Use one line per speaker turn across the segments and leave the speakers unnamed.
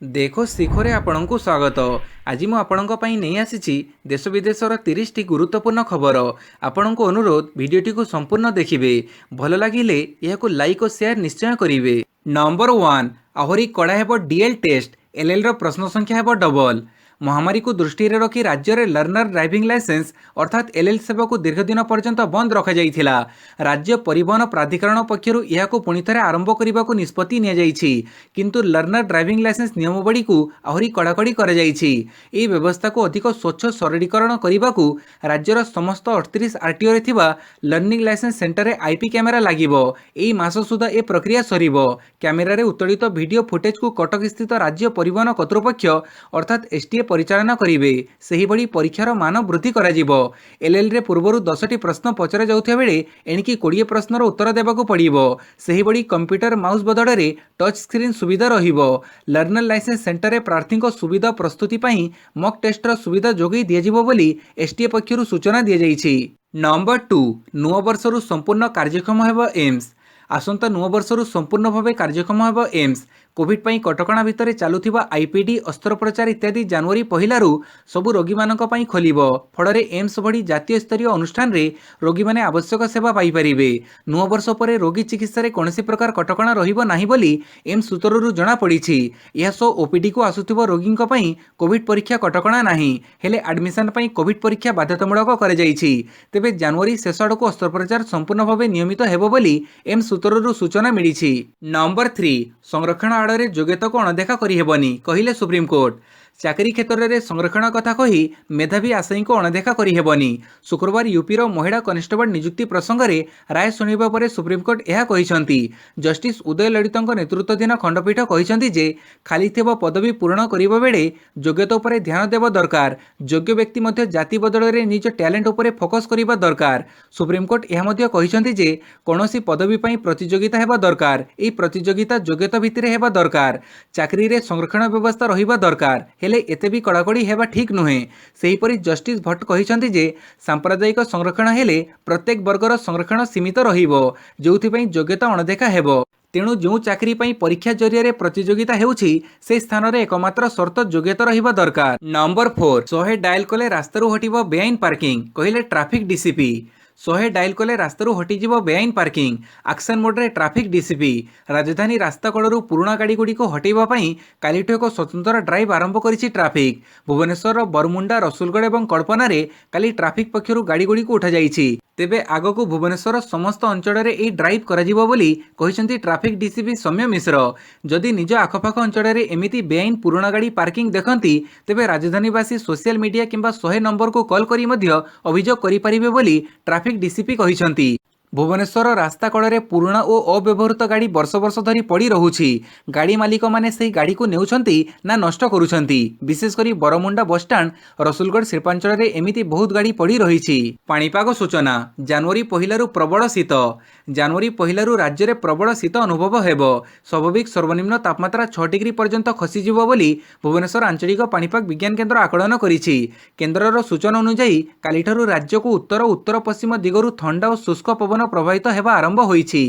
देखो शिखरे आपणଙ୍କୁ स्वागत। आज मु आपणଙ୍କ ପାଇଁ ନେଇ ଆସିଛି देश विदेशर 30 टी गुरुत्वपूर्ण खबर। आपणଙ୍କୁ अनुरोध भिडियोटी को संपूर्ण देखिए। भल लगिले यह लाइक और शेयर निश्चय करेंगे। नंबर 1 आहरी कड़ा हेब डीएल टेस्ट। एलएल रो प्रश्न संख्या हेब डबल। महामारी को दृष्टि रखी राज्य में लर्नर ड्राइविंग लाइसेंस अर्थात एलएल सेवा को दीर्घ दिन पर्यंत बंद रखा जाइथिला। राज्य परिवहन प्राधिकरण पक्षरु यहाको पुणी थरे आरंभ करने को निष्पत्ति निया जाइछि, किंतु लर्नर ड्राइविंग लाइसेंस नियमावली को आहरी कड़ाकड़ी करा जाइछि। एही व्यवस्था को अधिक स्वच्छ सरलीकरण करने को राज्यर समस्त 38 आरटीओ रे थिबा लर्निंग लाइसेंस सेंटर रे आईपी कैमेरा लागिबो। एही मास सुधा ए प्रक्रिया सरीबो। कैमेरा रे उत्तोलित वीडियो फुटेज को कटक स्थित राज्य परिवहन कर्तृपक्ष अर्थात एसटीए परिचालन करेंगे। से ही परीक्षार मान वृद्धि कराजिबो। एलएल रे पूर्वरु 10टी प्रश्न पचरा जाउथिबा बेले एणिकी 20 प्रश्नर उत्तर देबाकू पड़िबो। सेही बड़ी कंप्यूटर माउस बदल में टच स्क्रीन सुविधा रहिबो। लर्नर लाइसेंस सेंटर रे प्रार्थी सुविधा प्रस्तुति पई मॉक टेस्टर सुविधा जोगई दियाजिबो बोली एसटीए पक्षरु सूचना दिया जाइछि। नंबर 2 नुआ वर्षरु संपूर्ण कार्यक्षम हेबो एम्स। आसंता नुआ वर्षरु संपूर्ण भाव कार्यक्षम हेबो एम्स। कोविड पई कटकणा भितर चलुथिबा आईपीडी अस्त्रोपचार इत्यादि जनवरी पहिलारू सबु रोगी मानक पई खोलिबो। फଳରେ एम्स भड़ी जातीय स्तरीय अनुष्ठान रे रोगी माने आवश्यक सेवा पाई परिबे। नुआ वर्ष परे रोगी चिकित्सा रे कोनोसी प्रकार कटकणा रहिबो नाही बोली एम्स सूत्ररू जणा पड़िछि। यह सो ओपीडी को आसुथिबो रोगींक पई कोविड परीक्षा कटकणा नाही, हेले एडमिशन पई कोविड परीक्षा बाध्यतामूलक करे जाइछि। तेबे जनवरी शेष आड़क अस्त्रोपचार संपूर्ण भाव नियमित हेबो बोली एम्स सूत्ररू सूचना मिलिछि। नंबर 3 संरक्षण आड़े योग्यता को अणदेखा करिहेबनी कहिले सुप्रीमकोर्ट। चाकरी क्षेत्र में संरक्षण कथा कही मेधावी आशायी को अणदेखा करिहेबनी। शुक्रवार यूपीर महिला कनेस्टेबल नियुक्ति प्रसंग में राय शुणा पर सुप्रीमकोर्ट यह कहते। जस्टिस उदय ललितଙ୍କ नेतृत्वाधीन खंडपीठ कहते जे खाली थिबा पदवी पूरण करिबा बेले योग्यता उपर ध्यान देवा दरकार। योग्य व्यक्ति मध्य जाति बदल में निज टैलेंट उपर फोकस करिबा दरकार। सुप्रीमकोर्ट यह मध्य कहते जे कौनसी पदवी पई प्रतियोगिता हेबा दरकार। एही प्रतियोगिता योग्यता भितर हेबा दरकार। चाकरी रे संरक्षण व्यवस्था रहिबा दरकार, हेले एते भी कड़ाकड़ी हेबा ठीक नुहे। सेहीपरि जस्टिस भट्ट कहते जे सांप्रदायिक संरक्षण हेले प्रत्येक वर्गर संरक्षण सीमित रहिबो, जोउथिपई योग्यता अणदेखा हेबो। तेणु जो चाकरी पई परीक्षा जरिया प्रतियोगिता हेउछि से स्थान रे एकमात्र शर्त योग्यता रहिबा दरकार। नंबर 4 100 डायल कले रास्तारू हटिबो बेआईन पार्किंग कहिले ट्रैफिक डीसीपी। 100 डायल कले रास्तारू हटिଯିब बेआईन पार्किंग। एक्शन मोड रे ट्रैफिक डीसीपी राजधानी रास्ता कड़ू पुराणा गाड़ी गुड़ी को हटेबा पई कालिठु एक स्वतंत्र ड्राइव आरंभ करिछि ट्रैफिक। भुवनेश्वर बरमुंडा रसुलगढ़ और कल्पना रे काली ट्रैफिक पक्षरु गाड़ी गुड़ी को उठा जाइछि। तेबे आगको भुवनेश्वर समस्त अंचल रे ए ड्राइव कराजिबो बोली कहिसेंती ट्रैफिक डीसीपी सौम्य मिश्र। जदि निज आखपाख अंचल रे एमिति बेआईन पुराणा गाड़ी पार्किंग देखंती तेबे राजधानीवासी सोशल मीडिया किंबा 100 नंबर को कॉल करी मध्य अभियोग करि परिबे बोली ट्रैफिक डीसीपी कहिसेंती। भुवनेश्वर रास्ता कड़े पुराणा और अव्यवहृत गाड़ी वर्ष वर्ष धरी पड़ी रहुछि। गाड़ी मालिक माने से गाड़ी को नेउछंती ना नष्ट करुछंती। विशेषकर बरमुंडा बसस्टाण्ड रसुलगढ़ शिल्पांचल रे एमिति बहुत गाड़ी पड़ी रहिछि। पाणीपाग सूचना जनवरी पहिलारू प्रबल शीत। जनवरी पहिलारू राज्य में प्रबल शीत अनुभव हेबो। स्वाभाविक सर्वनिम्न तापमात्रा 6 डिग्री पर्यंत खसीजिबो बोली भुवनेश्वर आंचलिक पाणीपाग विज्ञान केन्द्र आकलन करिछि। केन्द्रर सूचना अनुसार कालिठारू राज्य को उत्तर उत्तर पश्चिम दिगरू ठंडा और शुष्क पवन प्रभावित हेबा आरंभ होईछि।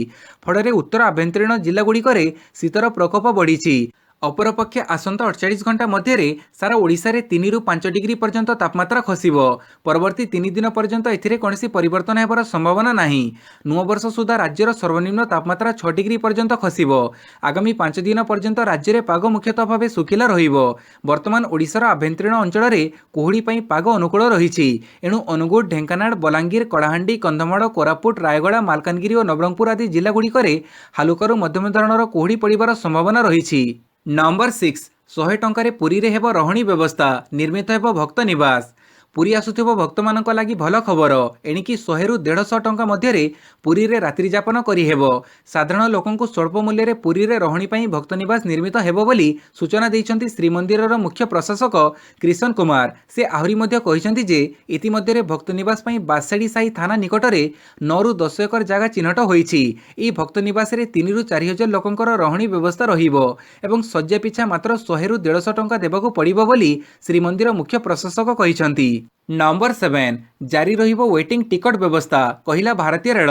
फଳରେ उत्तर आभ्यंतरीण जिला गुड़िकरे शीतर प्रकोप बढ़िछि। अपरपक्षे आसंता 48 घंटा मध्य सारा ओडिशा रे 3 रु 5 डिग्री पर्यंत तापमात्रा खसिबो। परवर्ती 3 दिन पर्यंत एथिरे कोनोसी परिवर्तन हेबार संभावना नाही। नुआ वर्ष सुधा राज्यर सर्वनिम्न तापमात्रा 6 डिग्री पर्यंत खसिबो। आगामी 5 दिन पर्यंत राज्य रे पाग मुख्यतः भावे सुखिला रहिबो। वर्तमान ओडिशार आभ्यंतरीण अंचल रे कुहुड़ी पई पाग अनुकूल रहिछि। एणु अनुगुळ ढेंकानाळ बलांगीर कलाहांडी कंधमाल कोरापुट रायगड़ा मालकानगिरी और नवरंगपुर आदि जिला गुड़िकरे हालुकारू मध्यम धरणर कुहुड़ी पड़िबार संभावना रहिछि। नंबर 6 100 टंकारे पुरी रे हेबो रहणी व्यवस्था निर्मित हेबो भक्त निवास। पुरी आसुथिबो भक्त मानक लागि भल खबर। एणिकी 100 रु 150 टंका मध्य पुरी रे रात्रि जापन करि हेबो। साधारण लोकंकु स्वल्प मूल्य रे पुरी रे रहणी पई भक्त निवास निर्मित हेबो बोली सूचना दैछंती श्रीमंदिरर मुख्य प्रशासक कृष्ण कुमार। से आहुरी मध्य कहिसंती जे इति मध्य रे भक्त निवास पई बासाडी साही थाना निकट रे 9 रु 10 एकर जागा चिन्हट होईछि। ई भक्त निवास रे 3 रु 4 हजार लोकंकर रहणी व्यवस्था रहिबो एवं सज्जा पिछा मात्र 100 रु 150 टंका देबाकू पड़िबो बोली श्रीमंदिर मुख्य प्रशासक कहिसंती। नंबर 7 जारी रहिबो वेटिंग टिकट व्यवस्था कहिला भारतीय रेल।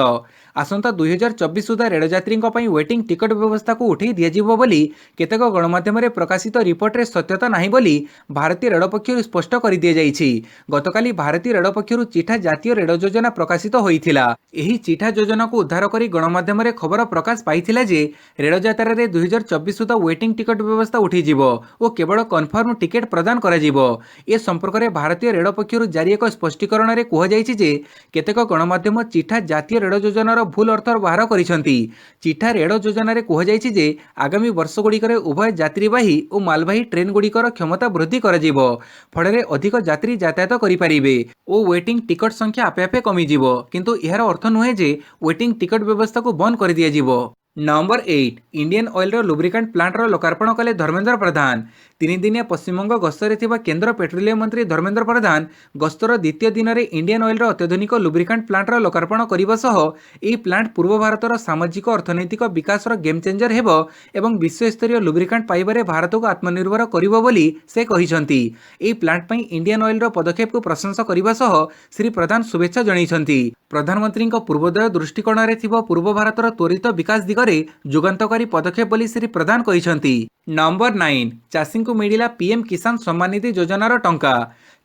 आसंता 2024 सुधा रेलयात्री वेटिंग टिकट व्यवस्था को उठे दिज्व बोली केतेक गणमाध्यम प्रकाशित रिपोर्ट रे सत्यता नहीं बोली भारतीय रेल पक्षर स्पष्ट कर दी जाइछि। गतकाली भारतीय रेल पक्षर चिठा जातीय रेल योजना प्रकाशित होइथिला। एही चिठा योजना को उद्धार करी गणमाध्यम खबर प्रकाश पाइथिला जे रेल यात्रा रे 2024 सुधा वेटिंग टिकट व्यवस्था उठी जिवो ओ केवल कन्फर्म टिकेट प्रदान करा जिवो। ए संपर्क में भारतीय रेल पक्षर जारी एक स्पष्टीकरण में कहुଯାଇଛି जे केतेक गणमाध्यम चिठा जातीय रेल योजनार भूल अर्थ बाहर करिसेंती। चिठा रेल योजना रे कहुଯାଇଛି जे आगामी वर्षगुड़िकर उभय यात्रीवाही और मालवाही ट्रेन गुड़िकर क्षमता वृद्धि कराजिबो। फଳରେ अधिक यात्री यातायात करिपारिबे ओ वेटिंग टिकट संख्या आपे आपे कमिजिबो। किंतु एहार अर्थ नुहे जे वेटिंग टिकट व्यवस्था को बंद कर दियाजिबो। Number 8 Indian Oil lubricant plant लोकार्पण कले धर्मेंद्र प्रधान। 3 दिनिया पश्चिमबंग गस्तरे थिबा केंद्र पेट्रोलियम मंत्री धर्मेंद्र प्रधान गस्तर द्वितीय दिन में इंडियन ऑयल अत्याधुनिक लुब्रिकेंट प्लांट लोकार्पण करने सह यह प्लांट पूर्व भारतर सामाजिक अर्थनैतिक विकासर गेम चेंजर हेबो एवं विश्वस्तरीय लुब्रिकेंट पाइबारे भारत को आत्मनिर्भर करिबो बोली से कहिसंती। एही प्लांट पई इंडियन ऑयल पदक्षेप को प्रशंसा करने सह श्री प्रधान शुभेच्छा जणाइछंती। प्रधानमंत्री पूर्वोदय दृष्टिकोण में थिबा पूर्व भारतर त्वरित विकास दिगरे जुगान्तकारी पदक्षेप बोली श्री प्रधान कहिसंती। नंबर 9 चाषी को मिलिला पीएम किसान सम्मान निधि योजनार टंका।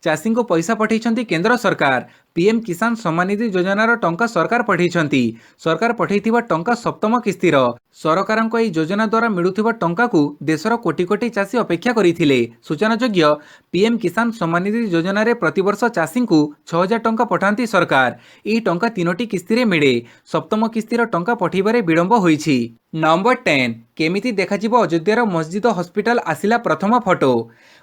चाषी को पैसा पठेइछंती केंद्र सरकार। पीएम किसान सम्मान निधि योजनार टंका सरकार पठेइछंती। सरकार पठेइथिबा टंका सप्तम किस्तिर। सरकारक एही योजना द्वारा मिलुथिबा टंका को देशर कोटी कोटी चाषी अपेक्षा करिथिले। सूचनायोग्य पीएम किसान सम्मान निधि योजना रे प्रतिवर्ष चाषी को 6000 टंका पठांती सरकार। एही टंका 3टी किस्ती रे मिले। सप्तम किस्तिर टंका पठेइबारे विलंब होईछि। नंबर 10 केमिति देखाजिबो अयोध्यार मस्जिद हॉस्पिटल आसिला प्रथम फोटो।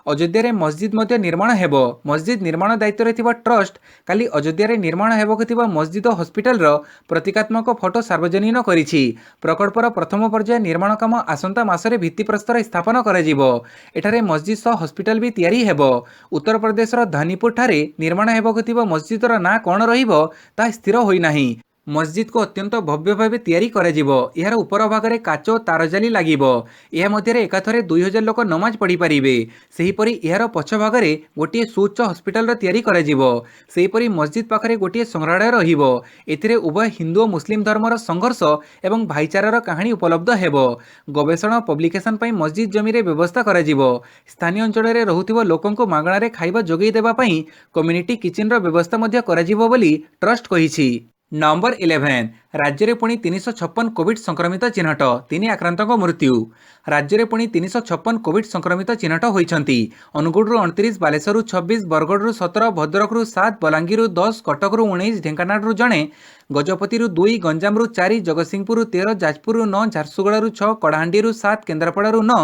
अयोध्या रे मस्जिद मध्य निर्माण हेबो। मस्जिद निर्माण दायित्व रे थिबा ट्रस्ट काली अयोध्या रे निर्माण हेबो थिबा मस्जिद हॉस्पिटल रो प्रतीकात्मक फोटो सार्वजनीन करिछि। प्रकल्पर प्रथम पर्याय निर्माण काम आसंता मासरे भित्तिप्रस्तर स्थापन कराजिबो। एठारे मस्जिद सह हॉस्पिटल भी तैयारी हेबो। उत्तर प्रदेश रो धानीपुर ठारे निर्माण हेबो थिबा मस्जिदर ना कोन रहिबो ता स्थिर होई नाही। मस्जिद को अत्यंत भव्य भाव तैयारी कराजिबो। यार उपर भागरे काच तारजाली लागिबो। यह मध्यरे एकाथरे 2000 लोक नमाज पढ़ी पारिबे। सेहीपरि यार पछ भागरे गोटिए सुउच्च हॉस्पिटल तैयारी कराजिबो। सेहीपरि मस्जिद पाखरे गोटिए संग्रहालय रहिबो। एथिरे उभय हिंदू और मुस्लिम धर्मर संघर्ष एवं भाईचारार कहानी उपलब्ध हेबो। गवेषणा पब्लिकेशन पई मस्जिद जमी रे व्यवस्था कराजिबो। स्थानीय अंचल रे रहुथिबा लोकंको मागणारे खाइबा जोगेई देबा पई कम्युनिटी किचन रो व्यवस्था मध्य कराजिबो बोली ट्रस्ट कहिछि। नंबर 11 राज्य में पुणी 356 कोविड संक्रमित चिन्हट 3 आक्रांतों मृत्यु। राज्य में पुणी 356 कोविड संक्रमित चिन्हट होती। अनुगुड़ू 29, बालेश्वर 26, बरगढ़ 17, भद्रक 7, बलांगीर 10, कटक 19, ढेंकानाल जड़े, गजपति 2, गंजाम 4, जगतसिंहपुर 13, जाजपुर 9, झारसुगुड़ा 6, कड़ाहांडी 7, केन्द्रापड़ा 9,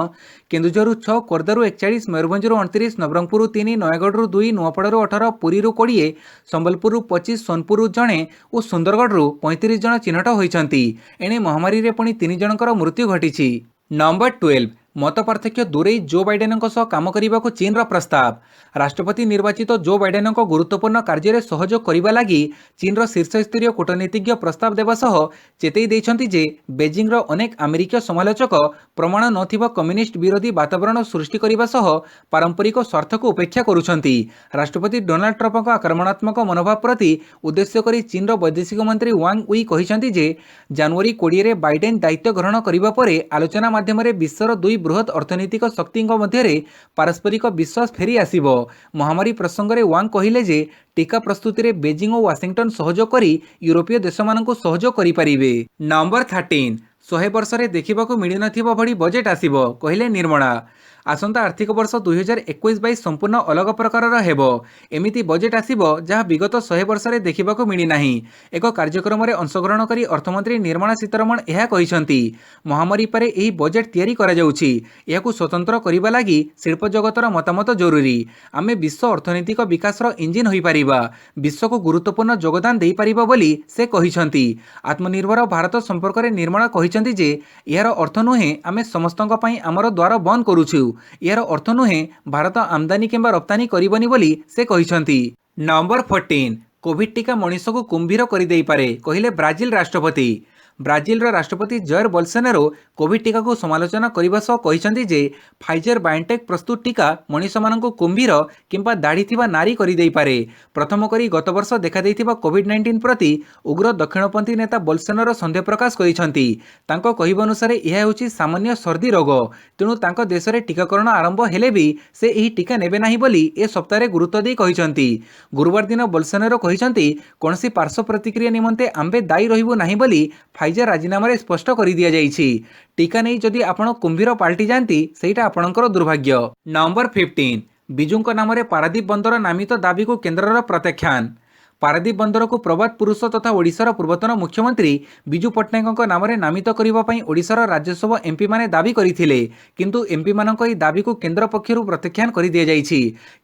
केन्दुझर 6, खोर्धा 41, मयूरभंज 29, नवरंगपुर 3, नयगढ़ 2, नुआपड़ा 18, पुरी 20, संबलपुर 25, सोनपुर जड़े और सुंदरगढ़ 35 जन चिन्हट होती। एणे महामारी रे पुणी 3 जनकर मृत्यु घटी। नंबर 12 मत पार्थक्य दूरे जो बाइडेन काम करने को चीन प्रस्ताव। राष्ट्रपति निर्वाचित जो बाइडेन गुरुत्वपूर्ण कार्य में सहयोग करने लगी चीन शीर्ष स्तरीय कूटनीतिज्ञ प्रस्ताव देवा सह चेतई देइछंती जे बेजिंग अनेक अमेरिकीय समालोचक प्रमाण नथिबा कम्युनिस्ट विरोधी वातावरण सृष्टि करने सह पारंपरिक स्वार्थ को उपेक्षा करुछंती। राष्ट्रपति डोनाल्ड ट्रंप आक्रमणात्मक मनोभाव प्रति उद्देश्य करी चीन वैदेशिक मंत्री वांग उई कहिसंती जे जनवरी 20 रे बाइडेन दायित्व ग्रहण करिबा परे आलोचना माध्यम विश्वर 2 बृहत अर्थनैतिक शक्ति मध्य पारस्परिक विश्वास फेरी आसिबो। महामारी प्रसंग में वांग कहिले जे टीका प्रस्तुति में बेजिंग और वाशिंगटन सहयोग करी यूरोपीय देश मानक सहयोग करि परिबे। नंबर 13 100 वर्ष रे देखिबाकू मिली नथिबा भड़ी बजेट आसिबो कहिले निर्मला। आसंता आर्थिक वर्ष 2021-22 संपूर्ण अलग प्रकार हेबो। एमिति बजेट आसिबो जहाँ विगत 100 वर्ष रे देखिबाकू मिली नाही। एक कार्यक्रम में अंशग्रहण करी अर्थमंत्री निर्मला सीतारमण यह कहिसंती। महामारी परे एही बजेट तैयारी करा जाउछि। एहाकू स्वतंत्र करिबा लागि शिल्प जगतर मतामत जरूरी। आमे विश्व अर्थनैतिक विकासर इंजिन होई परिबा। विश्व को गुरुत्वपूर्ण योगदान देई परिबा बोली से कहिसंती। आत्मनिर्भर भारत संपर्क में निर्मला कहिसंती जे यार अर्थ नुहे आमे समस्तଙ୍କ ପାଇଁ ଆମର द्वार बंद करूछु। यार अर्थ नुहे भारत आमदानी किंबा रप्तानी करिबनी बोली से कहिसंती। नंबर 14 कोविड टीका मनीष को कुंभीर कर दे पारे कहिले ब्राजिल राष्ट्रपति। ब्राजिलर राष्ट्रपति जयर बोल्सोनारो कोविड टीका को समालोचना करने सह कहते जे फाइजर बायोटेक प्रस्तुत टीका मनीष मानक कुंभीर किंबा दाढ़ी थिबा नारी करिदेई पारे। प्रथम करी गत वर्ष देखा कोविड-19 प्रति उग्र दक्षिणपंथी नेता बोल्सोनारो सन्देह प्रकाश करिसेंती। तांको कहिबा अनुसार यह होची सामान्य सर्दी रोग, तेणु तांको देश में टीकाकरण आरंभ हेले भी से यही टीका नेबे नाही बोली ए सप्ताह गुरुत्व देई कहिसेंती। गुरुवार दिन बोल्सोनारो कहिसेंती कोनसी पार्श्व प्रतिक्रिया निमंते आंबे दायी रहिबो नाही बोली फाइजर राजीनामा स्पष्ट कर दिया जाइछि। टीका नहीं जदि आपण कुंभीर पाल्टी जाती सेटा आपणकर दुर्भाग्य। नंबर 15 बिजुंक नाम पारादीप बंदर नामित दाबी को केन्द्रर प्रत्याख्यान। पारादीप बंदर को प्रबाद पुरुष तथा ओडिशार पूर्वतन मुख्यमंत्री बिजू पट्टनायक नाम नामित करने ओडिशार राज्यसभा एमपी माने दाबी करथिले, किंतु एमपी मानक ई दाबी को केन्द्र पक्षरु प्रत्याख्यान कर दिया जाइछि।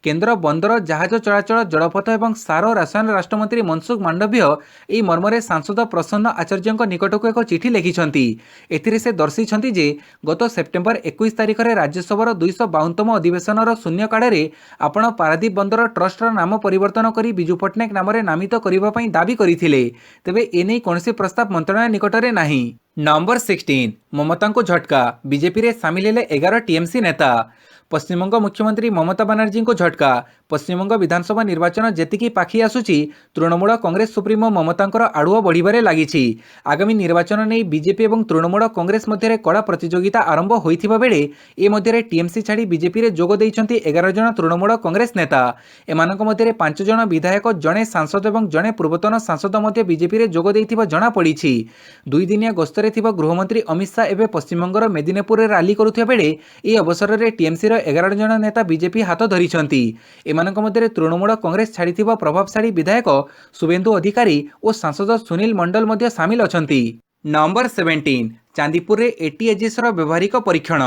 केन्द्र बंदर जहाज चलाचल जलपथ एवं सार रसायन राष्ट्रमंत्री मनसुख मांडव्य ई मर्मरे सांसद प्रसन्न आचार्य निकट को एक चिठी लिखिछंती। एथिरे से दर्शाइछंती जे गत सेप्टेम्बर 21 तारिख में राज्यसभार 252तम अधिवेशनर शून्यकाल आपण पारादीप बंदर ट्रस्टर नाम परिवर्तन कर बिजू पट्टनायक नाम नामित करने दाबी करथिले, तेबे एने कौनसी प्रस्ताव मंत्रालय निकटरे नाही। नंबर 16 ममता को झटका, बीजेपी रे सामिल हेले 11 टीएमसी नेता। पश्चिमबंग मुख्यमंत्री ममता बनर्जी को झटका। पश्चिमबंग विधानसभा निर्वाचन जेतिकी पाखी आसुची तृणमूल कांग्रेस सुप्रीमो ममतांकर आड़ुआ बढ़िबारे लागिछि। आगामी निर्वाचन नहीं बीजेपी और तृणमूल कांग्रेस मध्य कड़ा प्रतियोगिता आरंभ होइथिबा बेले ए मध्य टीएमसी छाड़ी बीजेपी रे जोग दैछंती 11 जन तृणमूल कांग्रेस नेता। एमानक मध्य 5 जन विधायक, जड़े सांसद और जड़े पूर्वतन सांसद मध्य बीजेपी रे जोग दैथिबा जणा पड़िछि। 2 दिनिया गस्तरे थिबा गृहमंत्री अमित शाह एवं पश्चिमबंगर मेदिनीपुर रे रैली करुथिबा बेले ए अवसर रे टीएमसी 11 जन नेता बीजेपी हाथ धरिछंती। एमानक मध्य तृणमूल कांग्रेस छाड़िथिबा प्रभावशाली विधायक शुभेन्दु अधिकारी और सांसद सुनील मंडल मध्य सामिल अछंती। नंबर 17 चांदीपुर रे एटीएजीएस व्यवहारिक परीक्षण।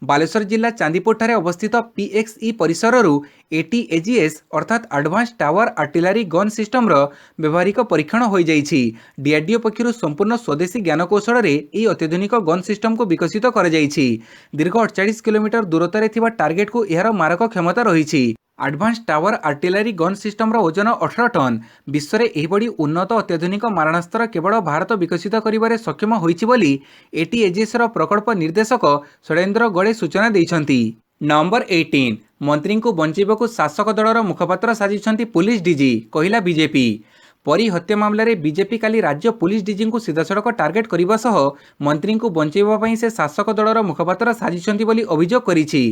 बालेश्वर जिला चांदीपुर ठारे अवस्थित पीएक्सई परिसर एटीएजीएस अर्थात advance towed artillery gun system व्यवहारिक परीक्षण हो जाइछि। डीआरडीओ पक्षरु संपूर्ण स्वदेशी ज्ञानकौशल रे ई अत्याधुनिक गन सिस्टम को विकसित कर जाइछि। दीर्घ 48 किलोमीटर दूरतार थिबा टार्गेट को यार मारक क्षमता रही। Advance towed artillery gun system ओजन 18 टन। विश्व में यह उन्नत अत्याधुनिक मारणास्त्र केवल भारत विकसित करिबारे सक्षम होइछि बोली एटीएजीएस प्रकल्प निर्देशक षडेन्द्र गड़े सूचना देइछंती। नंबर 18 मंत्री को बंचाइबाकू शासक दलर मुखपात्र साजिछंती पुलिस डीजी, कहिला बीजेपी। परी हत्या मामला रे बीजेपी काली राज्य पुलिस डीजी को सीधासड़क टार्गेट करने सह मंत्री को बंचाइबा से शासक दलर मुखपात्र साजिछंती बोली अभियोग करिछि।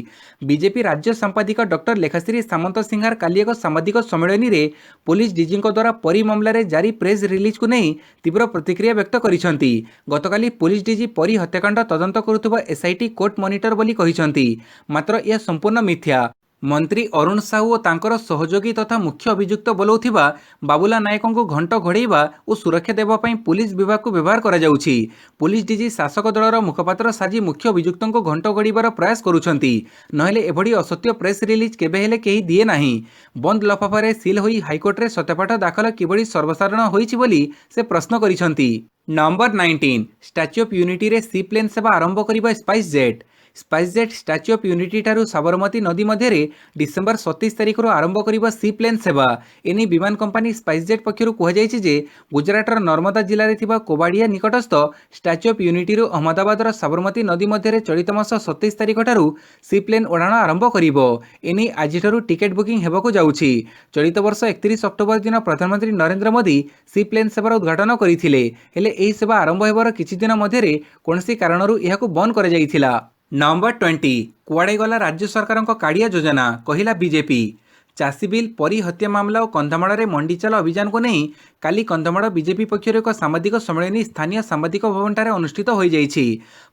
बीजेपी राज्य संपादिका डॉक्टर लेखाश्री सामंत सिंहार काली एक साम्बादिक सम्मेलन में पुलिस डीजी द्वारा परी मामला रे जारी प्रेस रिलीज को नहीं तीव्र प्रतिक्रिया व्यक्त करिछंती। गतकाली पुलिस डीजी परी हत्याकांड तदंत करुवा एसआईटी कोर्ट मॉनिटर बोली कहिछंती, मात्र यह संपूर्ण मिथ्या। मंत्री अरुण साहू और तांकर सहयोगी तथा मुख्य अभियुक्त बोलाउथिबा बाबुला नायकों को घंट घोड़ेबा और सुरक्षा देवा पई पुलिस विभाग को व्यवहार करा जाउछि। पुलिस डीजी शासक दलर मुखपात्र साजी मुख्य अभियुक्तों को घंट घोड़ीबार प्रयास करुछंती, नहेले एभड़ी असत्य प्रेस रिलीज केबे हेले केही दिए नाही। बंद लफाफारे सील होई हाईकोर्ट रे सत्यपाठ दाखल किभଳି सर्वसाधारण होइछि बोली से प्रश्न करिछंती। नंबर 19 स्टैच्यू ऑफ यूनिटी रे सी प्लेन सेवा आरंभ करिबा spice jet. Spice jet statue of unity ठारू साबरमती नदी मध्य डिसेम्बर 27 तारिख आरंभ करिबा सी प्लेन सेवा। एनी विमान कंपनी स्पाइस जेट पक्षरु कहुଯାଇଛି जे गुजरातर नर्मदा जिले में थिबा कोबाड़िया निकटस्थ स्टैच्यू ऑफ यूनिटी अहमदाबादर साबरमती नदी मध्य चलित मास 27 तारिख ठारू सी प्लेन उड़ाण आरंभ करिबो। एनी आज टिकेट बुकिंग हेबाकू जाउछि। चलित वर्ष 31 अक्टोबर दिन प्रधानमंत्री नरेंद्र मोदी सी प्लेन सेवार उद्घाटन करथिले, हेले एही सेवा आरंभ हेबार किछि दिन मध्य कोनसी कारणरू एहाकू बंद कर जाइथिला। नंबर 20 कुआड़े गला राज्य सरकार काड़िया योजना, कहिला बीजेपी। चाषी बिल परी हत्या मामला और कंधमाड़ मंडी चाल अभियान को नहीं काली कंधमाड़ बीजेपी पक्षर एक सांबादिक सम्मेलन स्थानीय सांबादिक भवन ठारे अनुष्ठित हो जाइछि।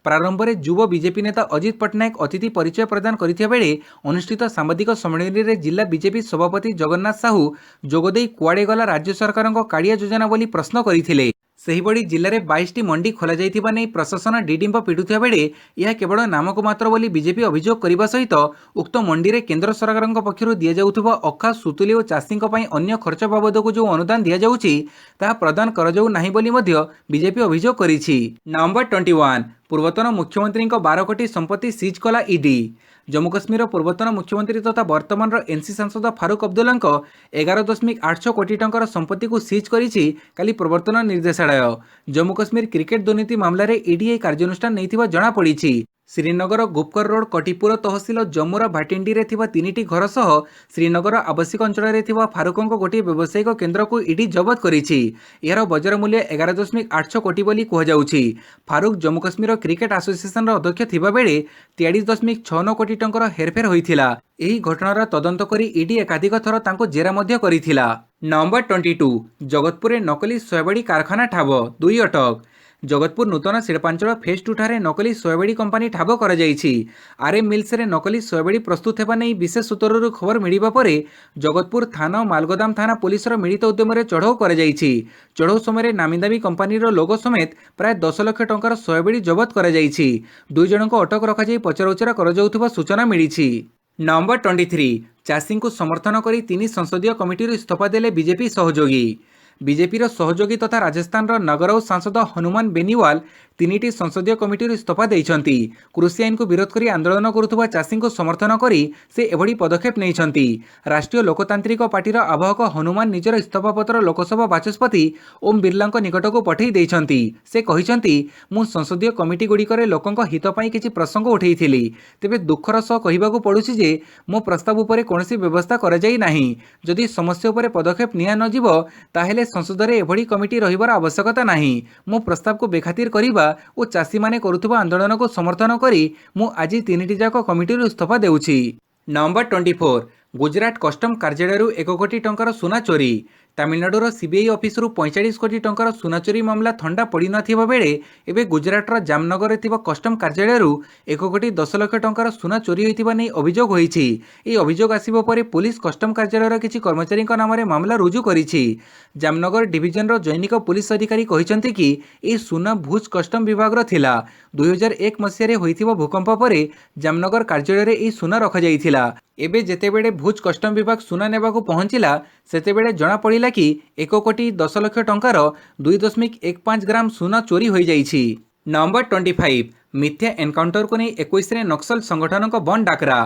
प्रारंभ में युव बीजेपी नेता अजित पट्टनायक अतिथि परिचय प्रदान करथिबा बेले अनुष्ठित सांबादिक सम्मेलन में जिला बीजेपी सभापति जगन्नाथ साहू जोगदेई कुआड़े गला राज्य सरकार काड़िया योजना बोली प्रश्न करथिले। सेहिबड़ी जिले में 22टी मंडी खोल जाइथिबा नै प्रशासन डिडिंब पिटुथिबा बेले यह केवल नामक मात्र बोली बीजेपी अभियोग करने सहित उक्त मंडी में केंद्र सरकार पक्षर दि जाउथिबा अखा सुतुली और चाषी अन्य खर्च बाबद को जो अनुदान दि जाउछि ताहा प्रदान कर जाउ नाही बोली मध्य बीजेपी अभियोग करिछि। नंबर 21 ପୂର୍ବତନ ମୁଖ୍ୟମନ୍ତ୍ରୀଙ୍କ 12 କୋଟି ସମ୍ପତ୍ତି ସିଜ୍ କଲା ଇଡି। ଜମ୍ମୁ କାଶ୍ମୀରର ପୂର୍ବତନ ମୁଖ୍ୟମନ୍ତ୍ରୀ ତଥା ବର୍ତ୍ତମାନର ଏନ୍ସି ସାଂସଦ ଫାରୁକ ଅବଦୁଲ୍ଲାଙ୍କ 11.86 କୋଟି ଟଙ୍କାର ସମ୍ପତ୍ତିକୁ ସିଜ୍ କରିଛି କାଲି ପ୍ରବର୍ତ୍ତନ ନିର୍ଦ୍ଦେଶାଳୟ। ଜମ୍ମୁ କାଶ୍ମୀର କ୍ରିକେଟ ଦୁର୍ନୀତି ମାମଲାରେ ଇଡି ଏହି କାର୍ଯ୍ୟାନୁଷ୍ଠାନ ନେଇଥିବା ଜଣାପଡ଼ିଛି। ଶ୍ରୀନଗର ଗୁପକର ରୋଡ କଟିପୁର ତହସିଲ ଜମ୍ମୁର ଭାଟିଣ୍ଡିରେ ଥିବା 3ଟି ଘର ସହ ଶ୍ରୀନଗର ଆବାସିକ ଅଞ୍ଚଳରେ ଥିବା ଫାରୁକଙ୍କ ଗୋଟିଏ ବ୍ୟବସାୟିକ କେନ୍ଦ୍ରକୁ ଇଡି ଜବତ କରିଛି। ଏହାର ବଜାର ମୂଲ୍ୟ 11.86 କୋଟି ବୋଲି କୁହାଯାଉଛି। ଫାରୁକ ଜମ୍ମୁ କାଶ୍ମୀର କ୍ରିକେଟ ଆସୋସିଏସନର ଅଧ୍ୟକ୍ଷ ଥିବାବେଳେ 43.69 କୋଟି ଟଙ୍କାର ହେରଫେର ହୋଇଥିଲା। ଏହି ଘଟଣାର ତଦନ୍ତ କରି ଇଡି ଏକାଧିକ ଥର ତାଙ୍କୁ ଜେରା ମଧ୍ୟ କରିଥିଲା। ନମ୍ବର 22 ଜଗତପୁରରେ ନକଲି ସୋୟାବଡ଼ି କାରଖାନା ଠାବ 2 ଅଟକ। ଜଗତପୁର ନୂତନ ଶିଳ୍ପାଞ୍ଚଳ ଫେଜ୍ 2 ଠାରେ ନକଲି ସୋୟାବଡ଼ି କମ୍ପାନୀ ଠାବ କରାଯାଇଛି। ଆର୍ଏମ୍ ମିଲ୍ସରେ ନକଲି ସୋୟାବଡ଼ି ପ୍ରସ୍ତୁତ ହେବା ନେଇ ବିଶେଷ ସୂତ୍ରରୁ ଖବର ମିଳିବା ପରେ ଜଗତପୁର ଥାନା ଓ ମାଲଗୋଦାମ ଥାନା ପୁଲିସର ମିଳିତ ଉଦ୍ୟମରେ ଚଢ଼ଉ କରାଯାଇଛି। ଚଢ଼ଉ ସମୟରେ ନାମିଦାମୀ କମ୍ପାନୀର ଲୋଗୋ ସମେତ ପ୍ରାୟ 10 ଲକ୍ଷ ଟଙ୍କାର ସୋୟାବଡ଼ି ଜବତ କରାଯାଇଛି। 2 ଜଣଙ୍କୁ ଅଟକ ରଖାଯାଇ ପଚରାଉଚରା କରାଯାଉଥିବା ସୂଚନା ମିଳିଛି। ନମ୍ବର 23 ଚାଷୀଙ୍କୁ ସମର୍ଥନ କରି 3 ସଂସଦୀୟ କମିଟିରୁ ଇସ୍ତଫା ଦେଲେ ବିଜେପି ସହଯୋଗୀ। ବିଜେପିର ସହଯୋଗୀ ତଥା ରାଜସ୍ଥାନର ନଗରୌ ସାଂସଦ ହନୁମାନ ବେନିୱାଲ 3ଟି ସଂସଦୀୟ କମିଟିରୁ ଇସ୍ତଫା ଦେଇଛନ୍ତି। କୃଷି ଆଇନକୁ ବିରୋଧ କରି ଆନ୍ଦୋଳନ କରୁଥିବା ଚାଷୀଙ୍କୁ ସମର୍ଥନ କରି ସେ ଏଭଳି ପଦକ୍ଷେପ ନେଇଛନ୍ତି। ରାଷ୍ଟ୍ରୀୟ ଲୋକତାନ୍ତ୍ରିକ ପାର୍ଟିର ଆବାହକ ହନୁମାନ ନିଜର ଇସ୍ତଫାପତ୍ର ଲୋକସଭା ବାଚସ୍ପତି ଓମ୍ ବିର୍ଲାଙ୍କ ନିକଟକୁ ପଠାଇ ଦେଇଛନ୍ତି। ସେ କହିଛନ୍ତି, ମୁଁ ସଂସଦୀୟ କମିଟିଗୁଡ଼ିକରେ ଲୋକଙ୍କ ହିତ ପାଇଁ କିଛି ପ୍ରସଙ୍ଗ ଉଠାଇଥିଲି। ତେବେ ଦୁଃଖର ସହ କହିବାକୁ ପଡ଼ୁଛି ଯେ ମୋ ପ୍ରସ୍ତାବ ଉପରେ କୌଣସି ବ୍ୟବସ୍ଥା କରାଯାଇ ନାହିଁ। ଯଦି ସମସ୍ୟା ଉପରେ ପଦକ୍ଷେପ ନିଆନଯିବ ତାହେଲେ ସଂସଦରେ ଏଭଳି କମିଟି ରହିବାର ଆବଶ୍ୟକତା ନାହିଁ। ମୋ ପ୍ରସ୍ତାବକୁ ବେଖାତିର କରିବା ଓ ଚାଷୀମାନେ କରୁଥିବା ଆନ୍ଦୋଳନକୁ ସମର୍ଥନ କରି ମୁଁ ଆଜି 3ଟି ଯାକ କମିଟିରୁ ଇସ୍ତଫା ଦେଉଛି। ନମ୍ବର 24 ଗୁଜରାଟ କଷ୍ଟମ କାର୍ଯ୍ୟାଳୟରୁ 1 କୋଟି ଟଙ୍କାର ସୁନା ଚୋରି। ତାମିଲନାଡୁର ସିବିଆଇ ଅଫିସରୁ 45 କୋଟି ଟଙ୍କାର ସୁନା ଚୋରି ମାମଲା ଥଣ୍ଡା ପଡ଼ିନଥିବା ବେଳେ ଏବେ ଗୁଜରାଟର ଜାମନଗରରେ ଥିବା କଷ୍ଟମ କାର୍ଯ୍ୟାଳୟରୁ 1 କୋଟି 10 ଲକ୍ଷ ଟଙ୍କାର ସୁନା ଚୋରି ହୋଇଥିବା ନେଇ ଅଭିଯୋଗ ହୋଇଛି। ଏହି ଅଭିଯୋଗ ଆସିବା ପରେ ପୁଲିସ କଷ୍ଟମ କାର୍ଯ୍ୟାଳୟର କିଛି କର୍ମଚାରୀଙ୍କ ନାମରେ ମାମଲା ରୁଜୁ କରିଛି। ଜାମନଗର ଡିଭିଜନର ଜୈନିକ ପୁଲିସ ଅଧିକାରୀ କହିଛନ୍ତି କି ଏହି ସୁନା ଭୁଜ କଷ୍ଟମ ବିଭାଗର ଥିଲା। 2001 ମସିହାରେ ହୋଇଥିବା ଭୂକମ୍ପ ପରେ ଜାମନଗର କାର୍ଯ୍ୟାଳୟରେ ଏହି ସୁନା ରଖାଯାଇଥିଲା। ଏବେ ଯେତେବେଳେ ଭୁଜ କଷ୍ଟମ ବିଭାଗ ସୁନା ନେବାକୁ ପହଞ୍ଚିଲା ସେତେବେଳେ ଜଣାପଡ଼ିଲା କି 1 କୋଟି 10 ଲକ୍ଷ ଟଙ୍କାର 2.15 ଗ୍ରାମ ସୁନା ଚୋରି ହୋଇଯାଇଛି। ନମ୍ବର 25 ମିଥ୍ୟା ଏନକାଉଣ୍ଟରକୁ ନେଇ 21ରେ ନକ୍ସଲ ସଂଗଠନଙ୍କ ବନ୍ଦ ଡାକରା।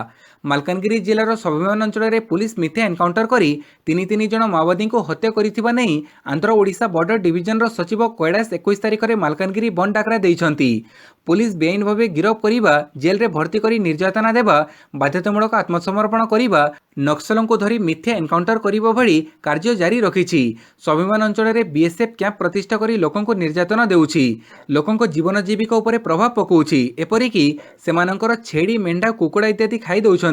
ମାଲକାନଗିରି ଜିଲ୍ଲାର ସ୍ୱାଭିମାନ ଅଞ୍ଚଳରେ ପୁଲିସ ମିଥ୍ୟା ଏନକାଉଣ୍ଟର କରି 3 ଜଣ ମାଓବାଦୀଙ୍କୁ ହତ୍ୟା କରିଥିବା ନେଇ ଆନ୍ଧ୍ର ଓଡ଼ିଶା ବର୍ଡର ଡିଭିଜନର ସଚିବ କୈଳାସ 21 ତାରିଖରେ ମାଲକାନଗିରି ବନ୍ଦ ଡାକରା ଦେଇଛନ୍ତି। ପୁଲିସ ବେଆଇନ ଭାବେ ଗିରଫ କରିବା, ଜେଲରେ ଭର୍ତ୍ତି କରି ନିର୍ଯାତନା ଦେବା, ବାଧ୍ୟତାମୂଳକ ଆତ୍ମସମର୍ପଣ କରିବା, ନକ୍ସଲଙ୍କୁ ଧରି ମିଥ୍ୟା ଏନକାଉଣ୍ଟର କରିବା ଭଳି କାର୍ଯ୍ୟ ଜାରି ରଖିଛି। ସ୍ୱାଭିମାନ ଅଞ୍ଚଳରେ ବିଏସ୍ଏଫ୍ କ୍ୟାମ୍ପ ପ୍ରତିଷ୍ଠା କରି ଲୋକଙ୍କୁ ନିର୍ଯାତନା ଦେଉଛି, ଲୋକଙ୍କ ଜୀବନ ଜୀବିକା ଉପରେ ପ୍ରଭାବ ପକାଉଛି, ଏପରିକି ସେମାନଙ୍କର ଛେଳି, ମେଣ୍ଢା, କୁକୁଡ଼ା ଇତ୍ୟାଦି ଖାଇ ଦେଉଛନ୍ତି।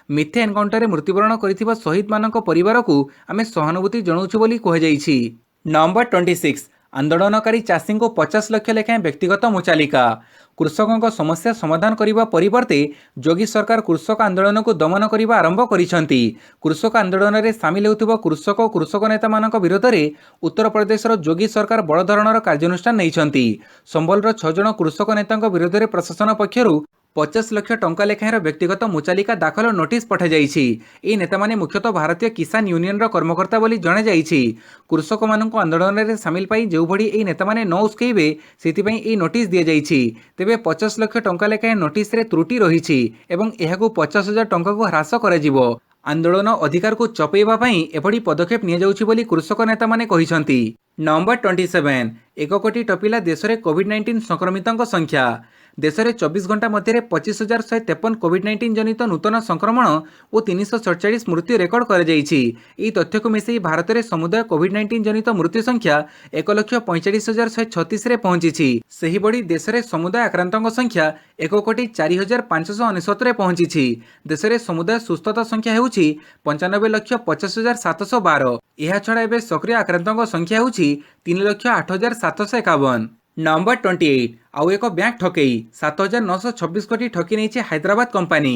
ମିଥ୍ୟା ଏନକାଉଣ୍ଟରରେ ମୃତ୍ୟୁବରଣ କରିଥିବା ଶହୀଦମାନଙ୍କ ପରିବାରକୁ ଆମେ ସହାନୁଭୂତି ଜଣାଉଛୁ ବୋଲି କୁହାଯାଇଛି। ନମ୍ବର 26 ଆନ୍ଦୋଳନକାରୀ ଚାଷୀଙ୍କୁ 50 ଲକ୍ଷ ଲେଖାଏଁ ବ୍ୟକ୍ତିଗତ ମୁଚାଲିକା। କୃଷକଙ୍କ ସମସ୍ୟା ସମାଧାନ କରିବା ପରିବର୍ତ୍ତେ ଯୋଗୀ ସରକାର କୃଷକ ଆନ୍ଦୋଳନକୁ ଦମନ କରିବା ଆରମ୍ଭ କରିଛନ୍ତି। କୃଷକ ଆନ୍ଦୋଳନରେ ସାମିଲ ହେଉଥିବା କୃଷକ ଓ କୃଷକ ନେତାମାନଙ୍କ ବିରୋଧରେ ଉତ୍ତରପ୍ରଦେଶର ଯୋଗୀ ସରକାର ବଡ଼ ଧରଣର କାର୍ଯ୍ୟାନୁଷ୍ଠାନ ନେଇଛନ୍ତି। ସମ୍ବଲର 6 ଜଣ କୃଷକ ନେତାଙ୍କ ବିରୋଧରେ ପ୍ରଶାସନ ପକ୍ଷରୁ 50 ଲକ୍ଷ ଟଙ୍କା ଲେଖାଏଁର ବ୍ୟକ୍ତିଗତ ମୁଚାଲିକା ଦାଖଲ ନୋଟିସ୍ ପଠାଯାଇଛି। ଏହି ନେତାମାନେ ମୁଖ୍ୟତଃ ଭାରତୀୟ କିଷାନ ୟୁନିୟନର କର୍ମକର୍ତ୍ତା ବୋଲି ଜଣାଯାଇଛି। କୃଷକମାନଙ୍କୁ ଆନ୍ଦୋଳନରେ ସାମିଲ ପାଇଁ ଯେଉଁଭଳି ଏହି ନେତାମାନେ ନ ଉସ୍କେଇବେ ସେଥିପାଇଁ ଏହି ନୋଟିସ୍ ଦିଆଯାଇଛି। ତେବେ 50 ଲକ୍ଷ ଟଙ୍କା ଲେଖାଏଁ ନୋଟିସ୍ରେ ତ୍ରୁଟି ରହିଛି ଏବଂ ଏହାକୁ 50,000 ଟଙ୍କାକୁ ହ୍ରାସ କରାଯିବ। ଆନ୍ଦୋଳନ ଅଧିକାରକୁ ଚପେଇବା ପାଇଁ ଏଭଳି ପଦକ୍ଷେପ ନିଆଯାଉଛି ବୋଲି କୃଷକ ନେତାମାନେ କହିଛନ୍ତି। ନମ୍ବର 27 1 କୋଟି ଟପିଲା ଦେଶରେ କୋଭିଡ୍-19 ସଂକ୍ରମିତଙ୍କ ସଂଖ୍ୟା। ଦେଶରେ 24 ଘଣ୍ଟା ମଧ୍ୟରେ 25,153 କୋଭିଡ୍-19 ଜନିତ ନୂତନ ସଂକ୍ରମଣ ଓ 347 ମୃତ୍ୟୁ ରେକର୍ଡ କରାଯାଇଛି। ଏହି ତଥ୍ୟକୁ ମିଶାଇ ଭାରତରେ ସମୁଦାୟ କୋଭିଡ୍-19 ଜନିତ ମୃତ୍ୟୁ ସଂଖ୍ୟା 1,45,136ରେ ପହଞ୍ଚିଛି। ସେହିଭଳି ଦେଶରେ ସମୁଦାୟ ଆକ୍ରାନ୍ତଙ୍କ ସଂଖ୍ୟା 1,04,599ରେ ପହଞ୍ଚିଛି। ଦେଶରେ ସମୁଦାୟ ସୁସ୍ଥତା ସଂଖ୍ୟା ହେଉଛି 95,50,712। ଏହାଛଡ଼ା ଏବେ ସକ୍ରିୟ ଆକ୍ରାନ୍ତଙ୍କ ସଂଖ୍ୟା ହେଉଛି 3,08,751। ନମ୍ବର 28 ଆଉ ଏକ ବ୍ୟାଙ୍କ ଠକେଇ 7,926 କୋଟି ଠକି ନେଇଛି ହାଇଦ୍ରାବାଦ କମ୍ପାନୀ।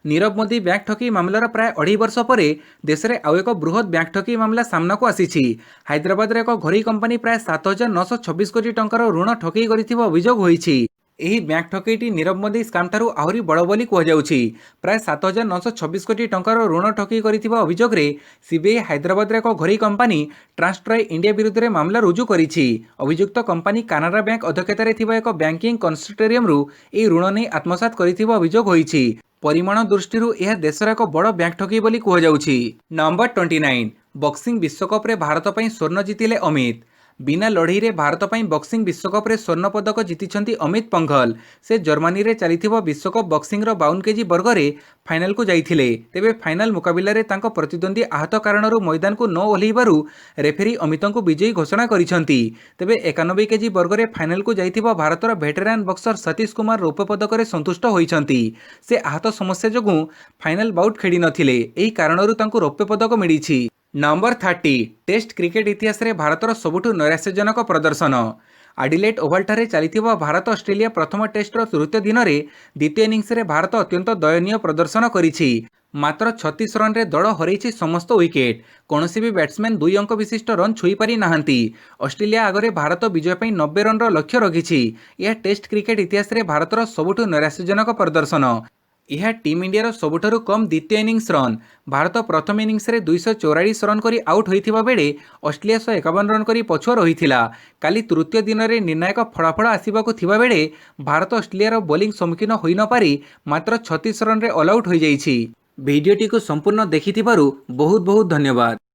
ନୀରବ ମୋଦି ବ୍ୟାଙ୍କ ଠକେଇ ମାମଲାର ପ୍ରାୟ 2.5 ବର୍ଷ ପରେ ଦେଶରେ ଆଉ ଏକ ବୃହତ୍ ବ୍ୟାଙ୍କ ଠକେଇ ମାମଲା ସାମ୍ନାକୁ ଆସିଛି। ହାଇଦ୍ରାବାଦର ଏକ ଘରୋଇ କମ୍ପାନୀ ପ୍ରାୟ 7,926 କୋଟି ଟଙ୍କାର ଋଣ ଠକେଇ କରିଥିବା ଅଭିଯୋଗ ହୋଇଛି। ଏହି ବ୍ୟାଙ୍କ ଠକେଇଟି ନୀରବ ମୋଦି ସ୍କାମ୍ ଠାରୁ ଆହୁରି ବଡ଼ ବୋଲି କୁହାଯାଉଛି। ପ୍ରାୟ 7,926 କୋଟି ଟଙ୍କାର ଋଣ ଠକେଇ କରିଥିବା ଅଭିଯୋଗରେ ସିବିଆଇ ହାଇଦ୍ରାବାଦର ଏକ ଘରୋଇ କମ୍ପାନୀ ଟ୍ରାନ୍ସଟ୍ରାଏ ଇଣ୍ଡିଆ ବିରୁଦ୍ଧରେ ମାମଲା ରୁଜୁ କରିଛି। ଅଭିଯୁକ୍ତ କମ୍ପାନୀ କାନାଡା ବ୍ୟାଙ୍କ ଅଧ୍ୟକ୍ଷତାରେ ଥିବା ଏକ ବ୍ୟାଙ୍କିଂ କନସର୍ଟିୟମରୁ ଏହି ଋଣ ନେଇ ଆତ୍ମସାତ କରିଥିବା ଅଭିଯୋଗ ହୋଇଛି। ପରିମାଣ ଦୃଷ୍ଟିରୁ ଏହା ଦେଶର ଏକ ବଡ଼ ବ୍ୟାଙ୍କ ଠକେଇ ବୋଲି କୁହାଯାଉଛି। ନମ୍ବର 29 ବକ୍ସିଂ ବିଶ୍ୱକପରେ ଭାରତ ପାଇଁ ସ୍ୱର୍ଣ୍ଣ ଜିତିଲେ ଅମିତ। ବିନା ଲଢ଼େଇରେ ଭାରତ ପାଇଁ ବକ୍ସିଂ ବିଶ୍ୱକପରେ ସ୍ୱର୍ଣ୍ଣ ପଦକ ଜିତିଛନ୍ତି ଅମିତ ପଙ୍ଘଲ। ସେ ଜର୍ମାନୀରେ ଚାଲିଥିବା ବିଶ୍ୱକପ ବକ୍ସିଂର 52 କେଜି ବର୍ଗରେ ଫାଇନାଲକୁ ଯାଇଥିଲେ। ତେବେ ଫାଇନାଲ ମୁକାବିଲାରେ ତାଙ୍କ ପ୍ରତିଦ୍ୱନ୍ଦ୍ୱୀ ଆହତ କାରଣରୁ ମଇଦାନକୁ ନ ଓହ୍ଲାଇବାରୁ ରେଫେରୀ ଅମିତଙ୍କୁ ବିଜୟୀ ଘୋଷଣା କରିଛନ୍ତି। ତେବେ 91 କେଜି ବର୍ଗରେ ଫାଇନାଲକୁ ଯାଇଥିବା ଭାରତର ଭେଟରାନ ବକ୍ସର ସତୀଶ କୁମାର ରୌପ୍ୟ ପଦକରେ ସନ୍ତୁଷ୍ଟ ହୋଇଛନ୍ତି। ସେ ଆହତ ସମସ୍ୟା ଯୋଗୁଁ ଫାଇନାଲ ବାଉଟ୍ ଖେଳି ନଥିଲେ। ଏହି କାରଣରୁ ତାଙ୍କୁ ରୌପ୍ୟ ପଦକ ମିଳିଛି। ନମ୍ବର 30 ଟେଷ୍ଟ କ୍ରିକେଟ ଇତିହାସରେ ଭାରତର ସବୁଠୁ ନୈରାଶ୍ୟଜନକ ପ୍ରଦର୍ଶନ। ଆଡିଲେଡ୍ ଓଭାଲଠାରେ ଚାଲିଥିବା ଭାରତ ଅଷ୍ଟ୍ରେଲିଆ ପ୍ରଥମ ଟେଷ୍ଟର ତୃତୀୟ ଦିନରେ ଦ୍ୱିତୀୟ ଇନିଂସରେ ଭାରତ ଅତ୍ୟନ୍ତ ଦୟନୀୟ ପ୍ରଦର୍ଶନ କରିଛି। ମାତ୍ର 36 ରନରେ ଦଳ ହରାଇଛି ସମସ୍ତ ୱିକେଟ୍। କୌଣସି ବି ବ୍ୟାଟ୍ସମ୍ୟାନ୍ 2 ଅଙ୍କ ବିଶିଷ୍ଟ ରନ୍ ଛୁଇଁ ପାରି ନାହାନ୍ତି। ଅଷ୍ଟ୍ରେଲିଆ ଆଗରେ ଭାରତ ବିଜୟ ପାଇଁ 90 ରନ୍ର ଲକ୍ଷ୍ୟ ରଖିଛି। ଏହା ଟେଷ୍ଟ କ୍ରିକେଟ ଇତିହାସରେ ଭାରତର ସବୁଠୁ ନୈରାଶ୍ୟଜନକ ପ୍ରଦର୍ଶନ। ଏହା ଟିମ୍ ଇଣ୍ଡିଆର ସବୁଠାରୁ କମ୍ ଦ୍ୱିତୀୟ ଇନିଂସ ରନ୍। ଭାରତ ପ୍ରଥମ ଇନିଂସରେ 244 ରନ୍ କରି ଆଉଟ୍ ହୋଇଥିବା ବେଳେ ଅଷ୍ଟ୍ରେଲିଆ 151 ରନ୍ କରି ପଛୁଆ ରହିଥିଲା। କାଲି ତୃତୀୟ ଦିନରେ ନିର୍ଣ୍ଣାୟକ ଫଳାଫଳ ଆସିବାକୁ ଥିବାବେଳେ ଭାରତ ଅଷ୍ଟ୍ରେଲିଆର ବୋଲିଂ ସମ୍ମୁଖୀନ ହୋଇନପାରି ମାତ୍ର 36 ରନ୍ରେ ଅଲ୍ ଆଉଟ୍ ହୋଇଯାଇଛି। ଭିଡ଼ିଓଟିକୁ ସମ୍ପୂର୍ଣ୍ଣ ଦେଖିଥିବାରୁ ବହୁତ ବହୁତ ଧନ୍ୟବାଦ।